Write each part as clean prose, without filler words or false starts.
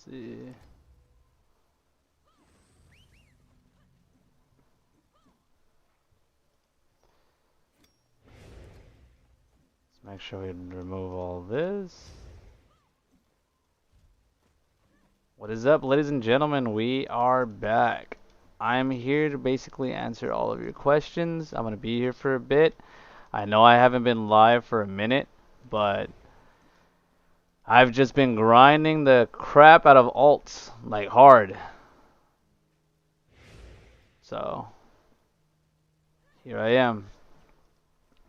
see. Let's make sure we remove all this. What is up, ladies and gentlemen? We are back. I'm here to basically answer all of your questions. I'm going to be here for a bit. I know I haven't been live for a minute, but I've just been grinding the crap out of alts, like hard. So, here I am.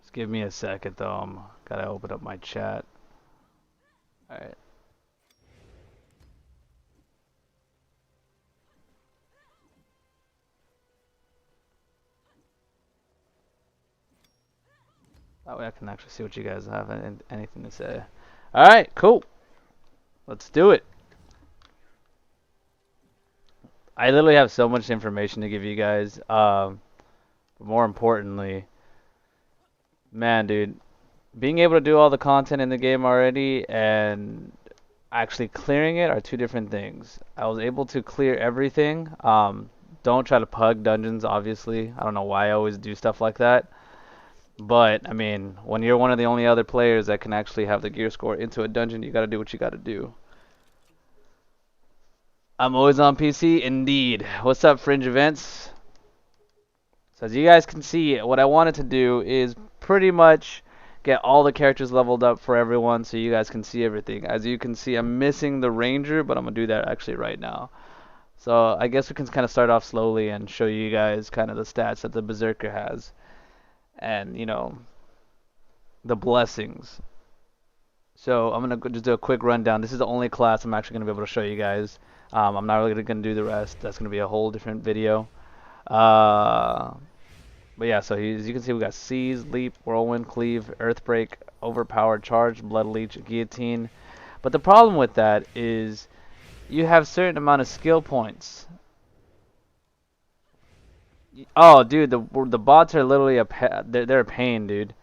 Just give me a second though. Gotta open up my chat. Alright. That way I can actually see what you guys have and anything to say. Alright, cool. Let's do it. I literally have so much information to give you guys. But more importantly, man, dude, being able to do all the content in the game already and actually clearing it are two different things. I was able to clear everything. Don't try to pug dungeons, obviously. I don't know why I always do stuff like that. But, I mean, when you're one of the only other players that can actually have the gear score into a dungeon, you gotta do what you gotta do. I'm always on PC, indeed. What's up, Fringe Events? So as you guys can see, what I wanted to do is pretty much get all the characters leveled up for everyone so you guys can see everything. As you can see, I'm missing the Ranger, but I'm gonna do that actually right now. So I guess we can kind of start off slowly and show you guys kind of the stats that the Berserker has. And, you know, the blessings. So I'm going to just do a quick rundown. This is the only class I'm actually going to be able to show you guys. I'm not really going to do the rest. That's going to be a whole different video. But yeah, so as you can see, we got Seize, Leap, Whirlwind, Cleave, Earthbreak, Overpowered, Charge, Blood Leech, Guillotine. But the problem with that is you have certain amount of skill points. Oh, dude, the bots are literally they're a pain, dude.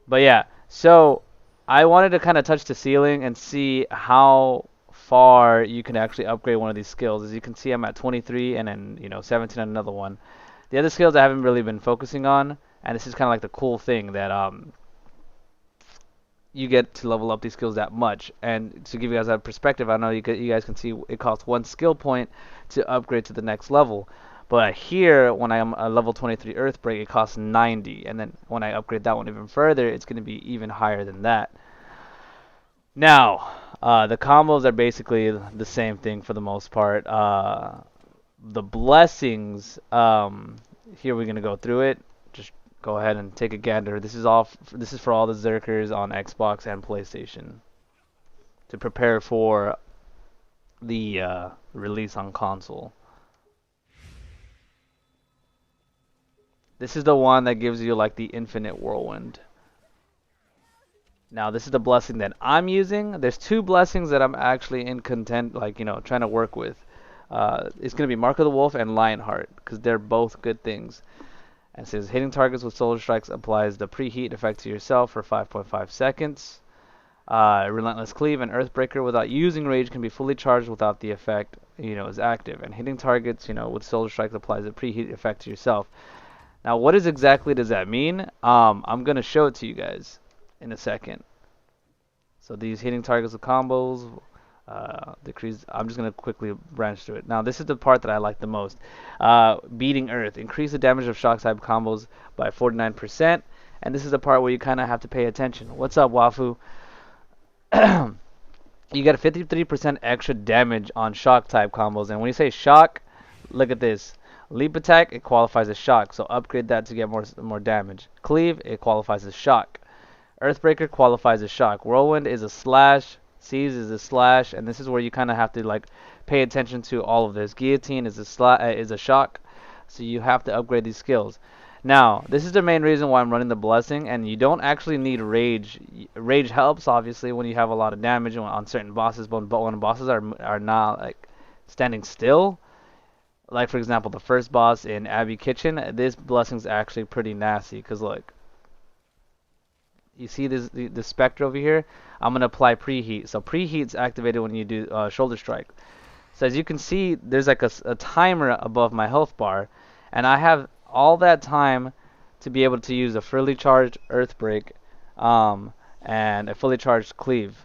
But yeah, so I wanted to kind of touch the ceiling and see how far you can actually upgrade one of these skills. As you can see, I'm at 23 and then, 17 on another one. The other skills I haven't really been focusing on, and this is kind of like the cool thing that you get to level up these skills that much. And to give you guys that perspective, I know you guys can see it costs 1 skill point to upgrade to the next level. But here, when I'm a level 23 Earthbreak, it costs 90. And then when I upgrade that one even further, it's going to be even higher than that. Now, the combos are basically the same thing for the most part. The blessings, here we're going to go through it. Just go ahead and take a gander. This is for all the Zerkers on Xbox and PlayStation to prepare for the release on console. This is the one that gives you like the infinite whirlwind. Now this is the blessing that I'm using. There's 2 blessings that I'm actually in content, like, trying to work with. It's going to be Mark of the Wolf and Lionheart, because they're both good things. And it says hitting targets with solar strikes applies the preheat effect to yourself for 5.5 seconds. Relentless Cleave and Earthbreaker without using rage can be fully charged without the effect, is active. And hitting targets, with solar strikes applies the preheat effect to yourself. Now, what exactly does that mean? I'm going to show it to you guys in a second. So these hitting targets with combos, decrease. I'm just going to quickly branch through it. Now, this is the part that I like the most. Beating Earth. Increase the damage of shock type combos by 49%. And this is the part where you kind of have to pay attention. What's up, Wafu? You get a 53% extra damage on shock type combos. And when you say shock, look at this. Leap attack, it qualifies as shock, so upgrade that to get more damage. Cleave, it qualifies as shock. Earthbreaker qualifies as shock. Whirlwind is a slash. Seize is a slash, and this is where you kind of have to like pay attention to all of this. Guillotine is a shock, so you have to upgrade these skills. Now, this is the main reason why I'm running the blessing, and you don't actually need rage. Rage helps obviously when you have a lot of damage on certain bosses, but when bosses are not like standing still. Like, for example, the first boss in Abbey Kitchen, this blessing's actually pretty nasty, because look, you see the spectre over here? I'm going to apply preheat. So preheat's activated when you do shoulder strike. So as you can see, there's like a timer above my health bar, and I have all that time to be able to use a fully charged Earthbreak, and a fully charged Cleave.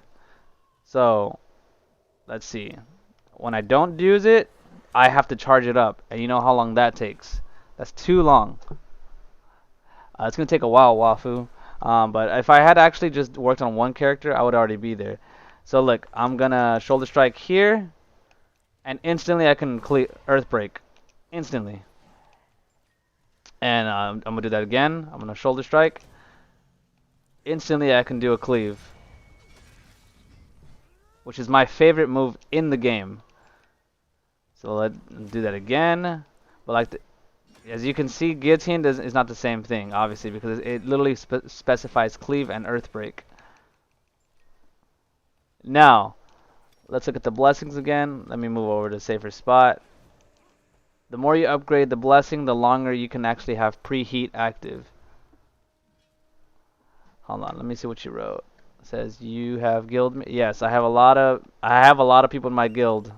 So let's see. When I don't use it, I have to charge it up, and you know how long that takes. That's too long. It's gonna take a while, Wafu. But if I had actually just worked on one character, I would already be there. So look, I'm gonna shoulder strike here, and instantly I can Earthbreak, instantly. And I'm gonna do that again. I'm gonna shoulder strike. Instantly I can do a cleave, which is my favorite move in the game. So let's do that again. But like, as you can see, guillotine is not the same thing, obviously, because it literally specifies cleave and Earthbreak. Now, let's look at the blessings again. Let me move over to a safer spot. The more you upgrade the blessing, the longer you can actually have preheat active. Hold on, let me see what you wrote. It says you have guild. Yes, I have a lot of people in my guild.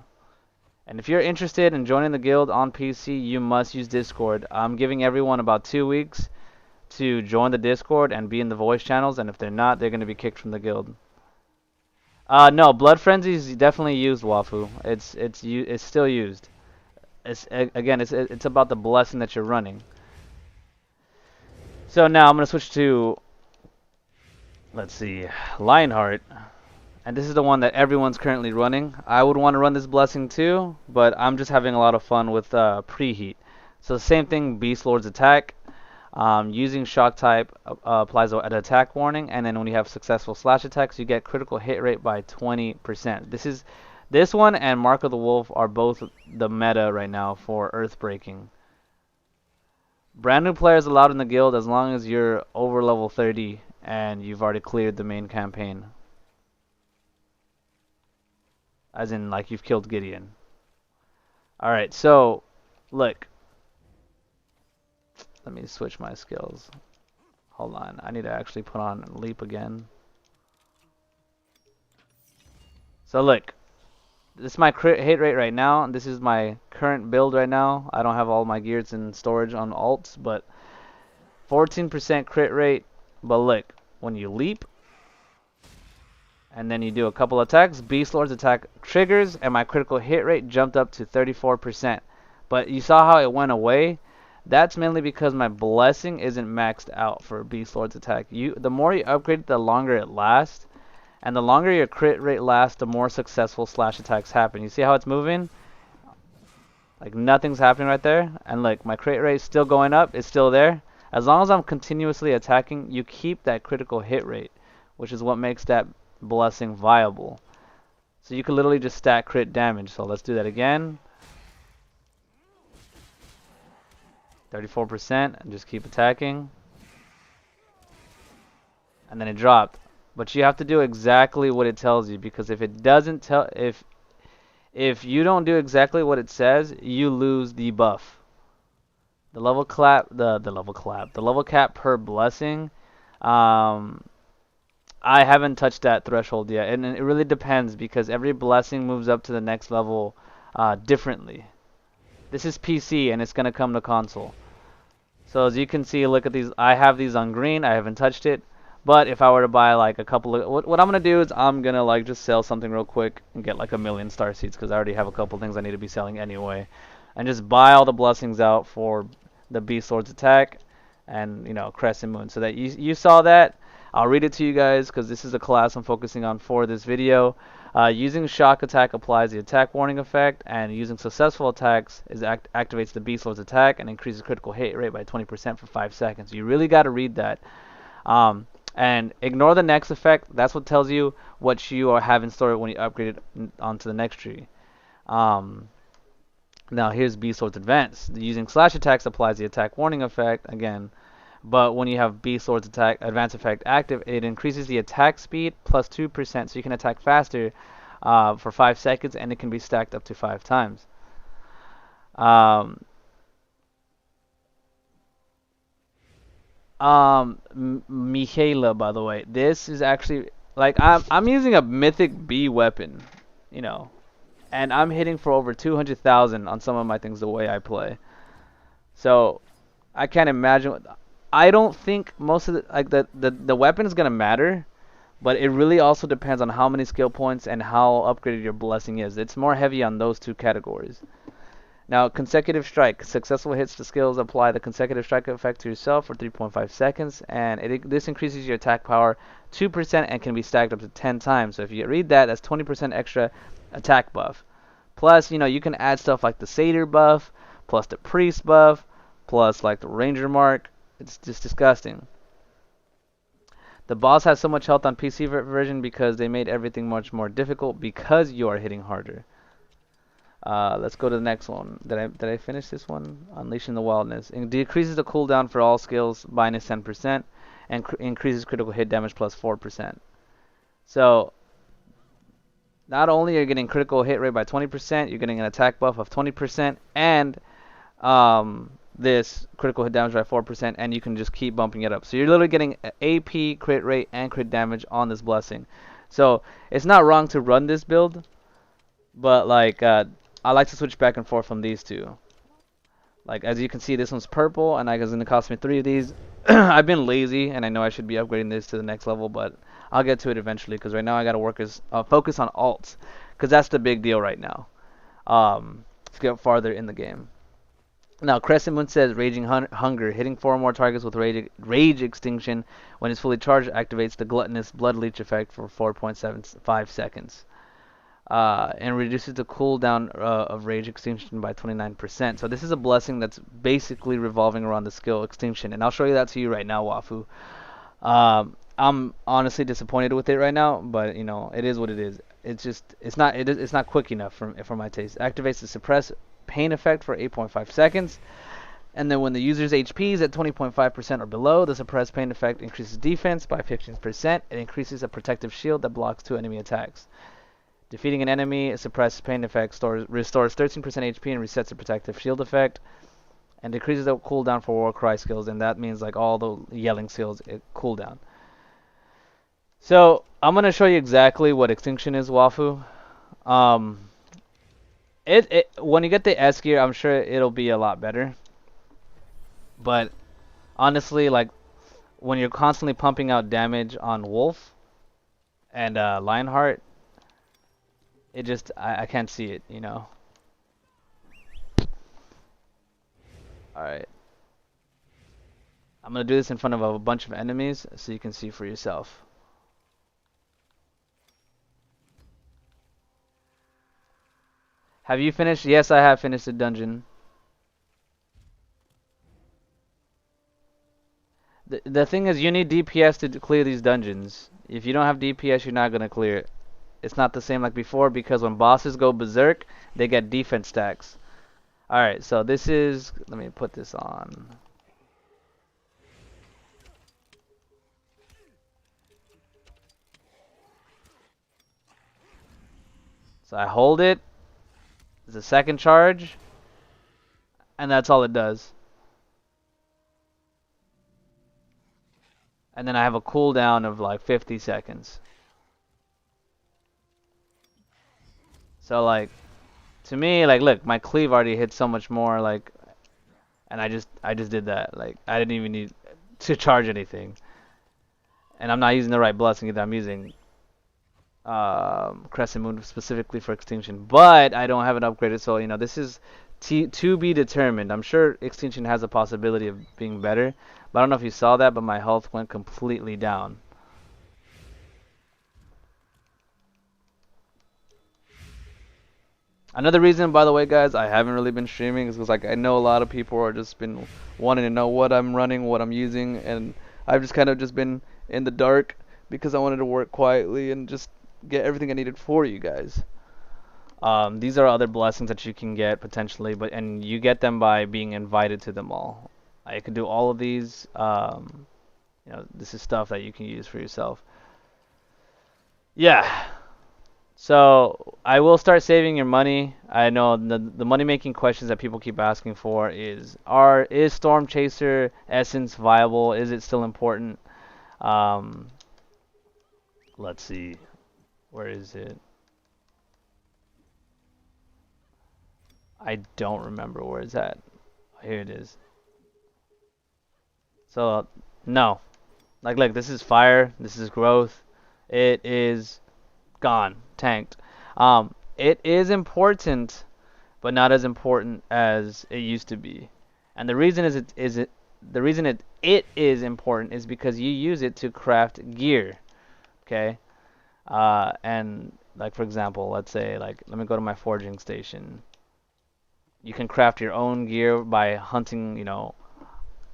And if you're interested in joining the guild on PC, you must use Discord. I'm giving everyone about 2 weeks to join the Discord and be in the voice channels, and if they're not, they're going to be kicked from the guild. No, Blood Frenzy is definitely used, Wafu. It's still used. It's about the blessing that you're running. So now I'm going to switch to, let's see, Lionheart. And this is the one that everyone's currently running. I would want to run this blessing too, but I'm just having a lot of fun with preheat. So the same thing, Beast Lord's attack. Using shock type applies an attack warning, and then when you have successful slash attacks, you get critical hit rate by 20%. This one and Mark of the Wolf are both the meta right now for Earthbreaking. Brand new players allowed in the guild as long as you're over level 30 and you've already cleared the main campaign. As in, like, you've killed Gideon. Alright, so, look. Let me switch my skills. Hold on, I need to actually put on Leap again. So look, this is my crit hit rate right now, and this is my current build right now. I don't have all my gears in storage on alts, but 14% crit rate. But look, when you leap, and then you do a couple attacks, Beast Lord's attack triggers, and my critical hit rate jumped up to 34%. But you saw how it went away? That's mainly because my blessing isn't maxed out for Beast Lord's attack. The more you upgrade, the longer it lasts. And the longer your crit rate lasts, the more successful slash attacks happen. You see how it's moving? Like nothing's happening right there. And like my crit rate is still going up. It's still there. As long as I'm continuously attacking, you keep that critical hit rate, which is what makes that blessing viable. So you can literally just stack crit damage. So let's do that again. 34%, and just keep attacking. And then it dropped. But you have to do exactly what it tells you, because if it doesn't tell, if you don't do exactly what it says, you lose the buff. The level cap per blessing. I haven't touched that threshold yet, and it really depends because every blessing moves up to the next level differently. This is PC, and it's gonna come to console. So as you can see, look at these. I have these on green. I haven't touched it. But if I were to buy like a couple of, what I'm gonna do is I'm gonna like just sell something real quick and get like 1,000,000 star seeds, because I already have a couple things I need to be selling anyway, and just buy all the blessings out for the Beast Lord's attack and, you know, Crescent Moon, so that you saw that. I'll read it to you guys because this is the class I'm focusing on for this video. Using shock attack applies the attack warning effect, and using successful attacks activates the Beast Lord's attack and increases critical hit rate by 20% for 5 seconds. You really got to read that. And ignore the next effect. That's what tells you what you have in store when you upgrade it onto the next tree. Now here's Beast Lord's Advance. Using slash attacks applies the attack warning effect again. But when you have Beast Lord's attack advance effect active, it increases the attack speed plus 2%, so you can attack faster for 5 seconds, and it can be stacked up to 5 times. Michaela, by the way, this is actually like I'm using a mythic B weapon, you know, and I'm hitting for over 200,000 on some of my things the way I play. So I can't imagine. I don't think most of the weapon is gonna matter, but it really also depends on how many skill points and how upgraded your blessing is. It's more heavy on those two categories. Now, consecutive strike. Successful hits to skills apply the consecutive strike effect to yourself for 3.5 seconds, and this increases your attack power 2% and can be stacked up to 10 times. So if you read that, that's 20% extra attack buff. Plus, you can add stuff like the Satyr buff, plus the Priest buff, plus like the Ranger mark. It's just disgusting. The boss has so much health on PC version because they made everything much more difficult because you are hitting harder. Let's go to the next one. Did I finish this one? Unleashing the Wildness. It decreases the cooldown for all skills minus 10% and increases critical hit damage plus 4%. So not only are you getting critical hit rate by 20%, you're getting an attack buff of 20% and this critical hit damage by 4%, and you can just keep bumping it up. So you're literally getting AP, crit rate, and crit damage on this blessing. So it's not wrong to run this build, but like I like to switch back and forth from these two. Like as you can see, this one's purple, and it's gonna cost me 3 of these. I've been lazy, and I know I should be upgrading this to the next level, but I'll get to it eventually. Because right now I gotta focus on alts, because that's the big deal right now. To get farther in the game. Now, Crescent Moon says Raging Hunger. Hitting 4 or more targets with Rage Extinction when it's fully charged activates the Gluttonous Blood Leech effect for 4.75 seconds. And reduces the cooldown of Rage Extinction by 29%. So this is a blessing that's basically revolving around the skill Extinction. And I'll show you that to you right now, Wafu. I'm honestly disappointed with it right now, but it is what it is. It's not quick enough for my taste. Activates the Suppress Pain effect for 8.5 seconds, and then when the user's HP is at 20.5% or below, the suppressed pain effect increases defense by 15%. It increases a protective shield that blocks 2 enemy attacks. Defeating an enemy, a suppressed pain effect restores 13% HP and resets the protective shield effect, and decreases the cooldown for War Cry skills, and that means like all the yelling skills cooldown. So I'm gonna show you exactly what Extinction is, Wafu. When you get the S gear, I'm sure it'll be a lot better. But honestly, like when you're constantly pumping out damage on Wolf and Lionheart, I can't see it, Alright. I'm gonna do this in front of a bunch of enemies so you can see for yourself. Have you finished? Yes, I have finished the dungeon. The thing is, you need DPS to clear these dungeons. If you don't have DPS, you're not going to clear it. It's not the same like before, because when bosses go berserk, they get defense stacks. Alright, so this is... Let me put this on. So I hold it. It's a second charge. And that's all it does. And then I have a cooldown of like 50 seconds. So like, to me, like, look, my cleave already hit so much more, like, and I just did that. Like, I didn't even need to charge anything. And I'm not using the right blessing either. I'm using Crescent Moon specifically for Extinction, but I don't have it upgraded, so this is to be determined. I'm sure Extinction has a possibility of being better, but I don't know if you saw that, but my health went completely down. Another reason, by the way, guys, I haven't really been streaming is because, like, I know a lot of people are just been wanting to know what I'm running, what I'm using, and I've just kind of just been in the dark because I wanted to work quietly and just get everything I needed for you guys. These are other blessings that you can get potentially, and you get them by being invited to them all. I can do all of these. This is stuff that you can use for yourself. Yeah. So I will start saving your money. I know the money making questions that people keep asking for is Storm Chaser Essence viable? Is it still important? Let's see. Where is it? I don't remember where it's at. Here it is. So, no. Like, look, this is fire. This is growth. It is gone. Tanked. It is important, but not as important as it used to be. And the reason the reason it is important is because you use it to craft gear. Okay? And like for example, let's say like let me go to my forging station. You can craft your own gear by hunting,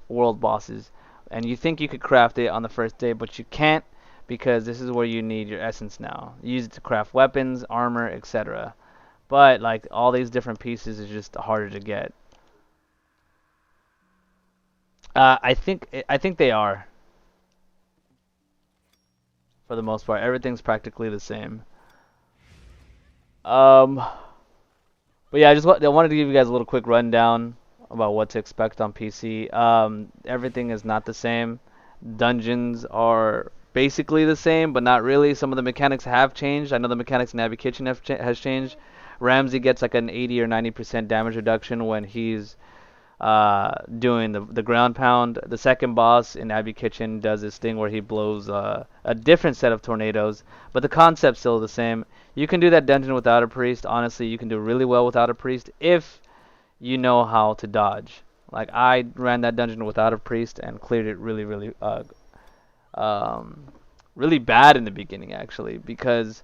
world bosses. And you think you could craft it on the first day, but you can't because this is where you need your essence now. You use it to craft weapons, armor, etc. But like all these different pieces is just harder to get. I think they are for the most part. Everything's practically the same. Um, but yeah, I wanted to give you guys a little quick rundown about what to expect on PC. Everything is not the same. Dungeons are basically the same, but not really. Some of the mechanics have changed. I know the mechanics in Abbey Kitchen has changed. Ramsey gets like an 80 or 90% damage reduction when he's doing the ground pound. The second boss in Abbey Kitchen does this thing where he blows a different set of tornadoes, but the concept's still the same. You can do that dungeon without a priest. Honestly, you can do really well without a priest if you know how to dodge. Like I ran that dungeon without a priest and cleared it um, really bad in the beginning actually because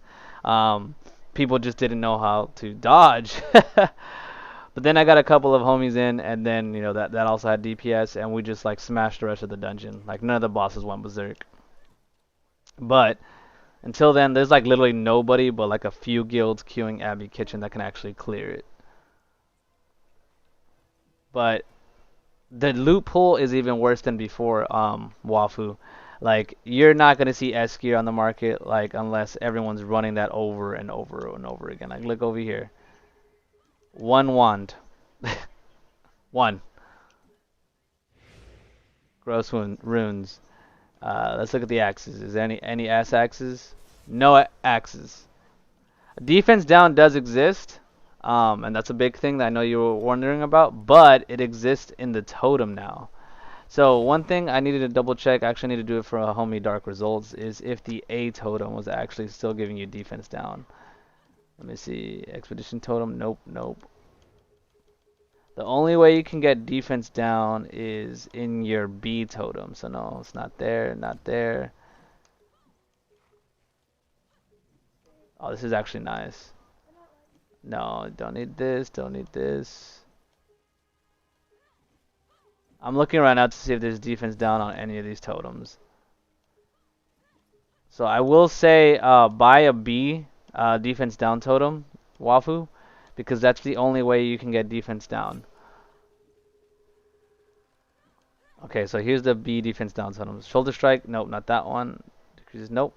people just didn't know how to dodge. But then I got a couple of homies in, and then that also had DPS, and we just like smashed the rest of the dungeon. Like none of the bosses went berserk. But until then, there's like literally nobody but like a few guilds queuing Abbey Kitchen that can actually clear it. But the loot pool is even worse than before Wafu. Like you're not gonna see S gear on the market like unless everyone's running that over and over and over again. Like look over here. One wand. One. Gross runes. Let's look at the axes. Is there any S axes? No axes. Defense down does exist, and that's a big thing that I know you were wondering about, but it exists in the totem now. So one thing I needed to double check, I actually need to do it for a homie Dark Results, is if the A totem was actually still giving you defense down. Let me see. Expedition totem. Nope, nope. The only way you can get defense down is in your B totem. So no, it's not there, not there. Oh, this is actually nice. No, don't need this, don't need this. I'm looking right now to see if there's defense down on any of these totems. So I will say buy a B defense down totem, Wafu, because that's the only way you can get defense down. Okay, so here's the B defense down totems. Shoulder strike, nope, not that one. Decreases, nope.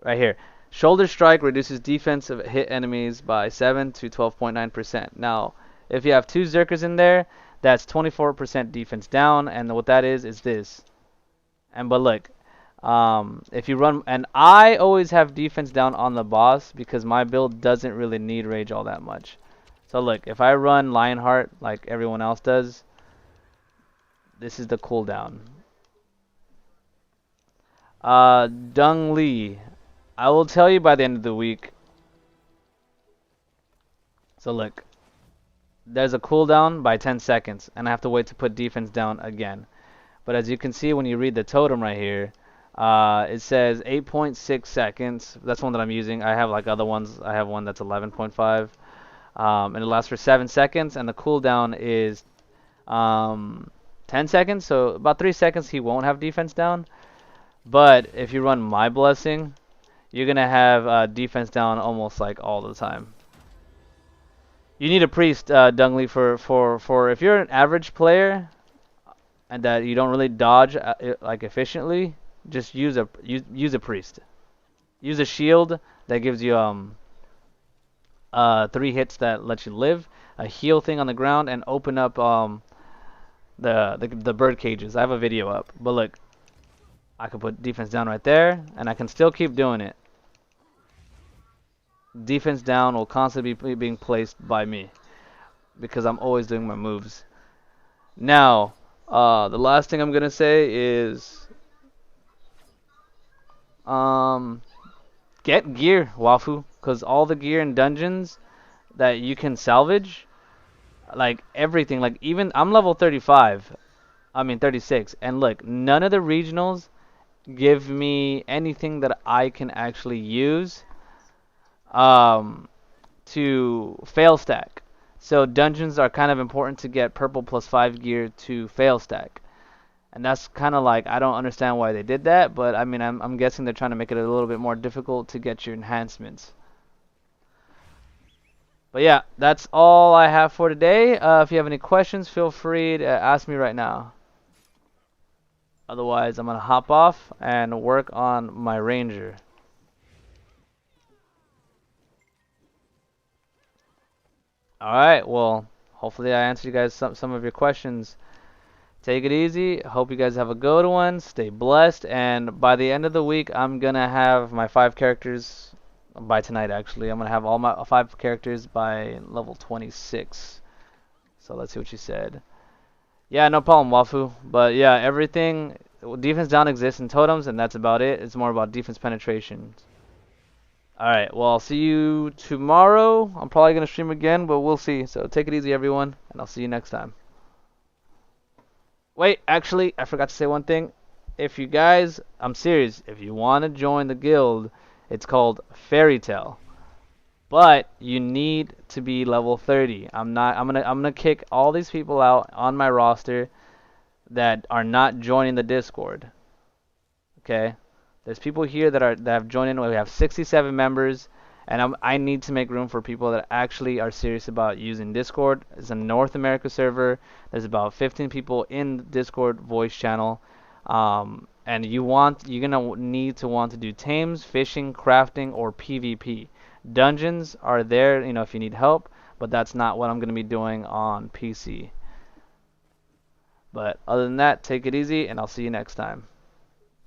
Right here. Shoulder strike reduces defensive hit enemies by 7 to 12.9%. Now, if you have two Berserkers in there, that's 24% defense down, and what that is this. But look, if you run, and I always have defense down on the boss because my build doesn't really need rage all that much. So look, if I run Lionheart like everyone else does, this is the cooldown. Dung Lee. I will tell you by the end of the week. So look, there's a cooldown by 10 seconds, and I have to wait to put defense down again. But as you can see when you read the totem right here, it says 8.6 seconds. That's one that I'm using. I have like other ones. I have one that's 11.5. And it lasts for 7 seconds, and the cooldown is 10 seconds. So about 3 seconds he won't have defense down. But if you run My Blessing, you're going to have defense down almost like all the time. You need a priest, Dungley, for if you're an average player and that you don't really dodge like efficiently, just use a priest. Use a shield that gives you 3 hits that let you live, a heal thing on the ground, and open up the bird cages. I have a video up, but look, I can put defense down right there, and I can still keep doing it. defense down will constantly be being placed by me because I'm always doing my moves. Now, the last thing I'm gonna say is, um, get gear, Wafu, because all the gear in dungeons that you can salvage, like everything, like even I'm level 35, I mean 36, and look, none of the regionals give me anything that I can actually use um, to fail stack. So dungeons are kind of important to get purple plus 5 gear to fail stack. And that's kind of like, I don't understand why they did that, but I mean, I'm guessing they're trying to make it a little bit more difficult to get your enhancements. But yeah, that's all I have for today. If you have any questions, feel free to ask me right now. Otherwise, I'm going to hop off and work on my ranger. Alright, well, hopefully I answered you guys some of your questions. Take it easy. Hope you guys have a good one. Stay blessed. And by the end of the week, I'm going to have my 5 characters. By tonight, actually. I'm going to have all my 5 characters by level 26. So let's see what you said. Yeah, no problem, Wafu. But yeah, everything. Defense down exists in totems, and that's about it. It's more about defense penetration. Alright, well, I'll see you tomorrow. I'm probably going to stream again, but we'll see. So take it easy, everyone, and I'll see you next time. Wait, actually, I forgot to say one thing. If you guys, I'm serious, if you want to join the guild, it's called Fairy Tale. But you need to be level 30. I'm gonna kick all these people out on my roster that are not joining the Discord. Okay? There's people here that have joined in. We have 67 members, and I need to make room for people that actually are serious about using Discord. It's a North America server. There's about 15 people in the Discord voice channel, and you're gonna need to want to do tames, fishing, crafting, or PvP. Dungeons are there, if you need help, but that's not what I'm gonna be doing on PC. But other than that, take it easy, and I'll see you next time.